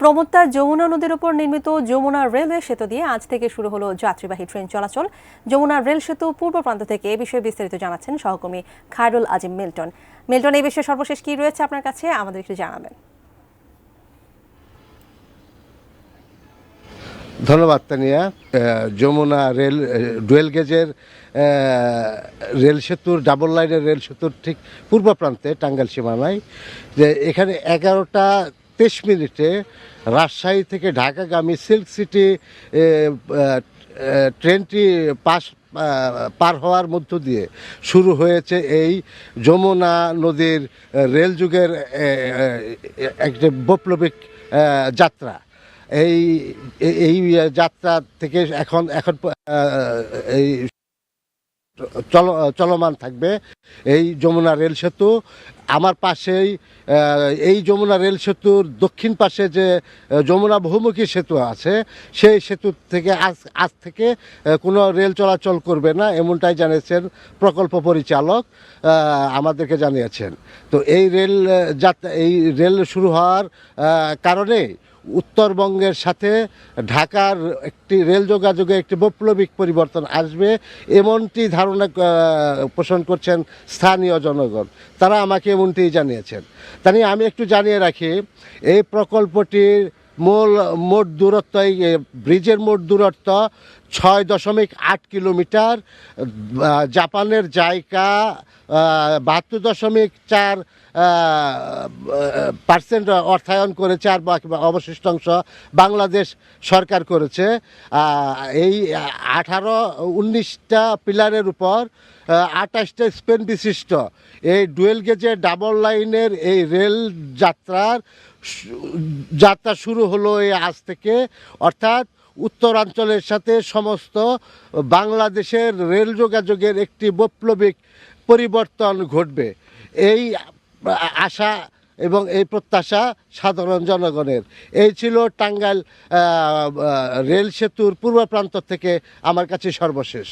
প্রমত্তার যমুনা নদীর উপর নির্মিত যমুনা রেলওয়ে সেতু দিয়ে আজ থেকে শুরু হলো যাত্রীবাহী ট্রেন চলাচল। যমুনা রেল সেতু পূর্ব প্রান্ত থেকে এ বিষয়ে বিস্তারিত জানাচ্ছেন সহকর্মী খায়রুল আজিম মিল্টন। মিল্টন, এই বিষয়ে সর্বশেষ কি রয়েছে আপনার কাছে, আমাদের একটু জানাবেন। ধন্যবাদ তানিয়া। যমুনা রেল ডুয়েল গেজের রেল সেতুর ডাবল লাইনের রেল সেতুর ঠিক পূর্ব প্রান্তে টাঙ্গাইল সীমানায় যে এখানে 11টা 23 মিনিটে রাজশাহী থেকে ঢাকাগামী সিল্ক সিটি ট্রেনটি পার হওয়ার মধ্য দিয়ে শুরু হয়েছে এই যমুনা নদীর রেল যুগের একটি বৈপ্লবিক যাত্রা। এই এই যাত্রা থেকে এখন এই চলমান থাকবে এই যমুনা রেল সেতু। আমার পাশেই এই যমুনা রেল সেতুর দক্ষিণ পাশে যে যমুনা বহুমুখী সেতু আছে, সেই সেতু থেকে আজ থেকে কোনো রেল চলাচল করবে না, এমনটাই জানিয়েছেন প্রকল্প পরিচালক, আমাদেরকে জানিয়েছেন। তো এই রেল শুরু হওয়ার কারণে উত্তরবঙ্গের সাথে ঢাকার একটি রেল যোগাযোগে একটি বৈপ্লবিক পরিবর্তন আসবে, এমনটি ধারণা পোষণ করছেন স্থানীয় জনগণ। তারা আমাকে এমনটিই জানিয়েছেন। তা নিয়ে আমি একটু জানিয়ে রাখি, এই প্রকল্পটির মোট দূরত্ব, এই ব্রিজের মোট দূরত্ব 6.8 কিলোমিটার। জাপানের জাইকা 72.4% অর্থায়ন করেছে, আর বাকি অবশিষ্ট অংশ বাংলাদেশ সরকার করেছে। এই 19টা পিলারের উপর 28টা স্পেন বিশিষ্ট এই ডুয়েল গেজের ডাবল লাইনের এই রেল যাত্রা শুরু হলো এই আজ থেকে, অর্থাৎ উত্তরাঞ্চলের সাথে সমস্ত বাংলাদেশের রেল যোগাযোগের একটি বৈপ্লবিক পরিবর্তন ঘটবে, এই আশা এবং এই প্রত্যাশা সাধারণ জনগণের। এই ছিল টাঙ্গাইল রেল সেতুর পূর্ব প্রান্ত থেকে আমার কাছে সর্বশেষ।